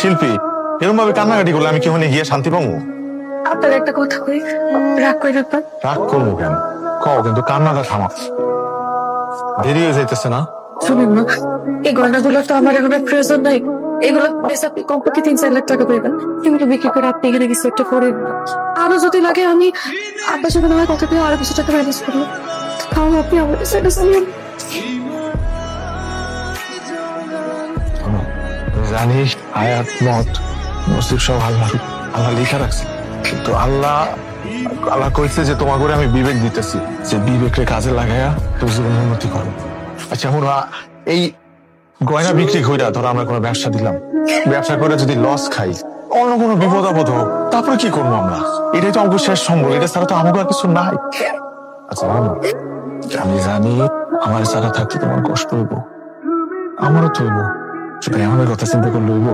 শিল্পী এরকম ভাবে কান্নাকাটি করলে আমি কি ওখানে গিয়ে শান্তি পাবো? আপনার একটা কথা কই, রাগ করে রাখবেন? রাগ করবো কেন? কও, কিন্তু কান্নাটা থামা। দেরি হয়ে যাইতেছে না? শুনুন না, এই গয়নাগুলো তো আমার এখন আর প্রয়োজন নাই। এগুলো বেশ আপনি কমপক্ষে 3-4 লাখ টাকা পাইবেন। এগুলো বিক্রি করে আপনি এখানে কিছু একটা করে আরো যদি লাগে আমি আপনার সাথে আমার কথা দিয়ে আরো কিছু টাকা ম্যানেজ করবো। তাও আপনি আমার কাছে এটা শুনুন। জানি হায়াত মত নসিব সব আল্লাহ আল্লাহ লিখা রাখছে, কিন্তু আল্লাহ আল্লাহ কইছে যে তোমার করে আমি বিবেক দিতেছি, যে বিবেককে কাজে লাগাইয়া তোর জীবন উন্নতি করো। আচ্ছা আমরা এই গয়না বিক্রি কইরা ধরো আমরা কোনো ব্যবসা দিলাম, ব্যবসা করে যদি লস খাই, অন্য কোনো বিপদ আপদ হোক, তারপরে কি করবো আমরা? এটাই তো আমাকে শেষ সম্বল, এটা ছাড়া তো আমাকে আর কিছু নাই। আচ্ছা আমি জানি আমার ছাড়া থাকতে তোমার কষ্ট হইব, আমারও তো হইব, সেটাই আমাদের কথা চিন্তা করলে হইব।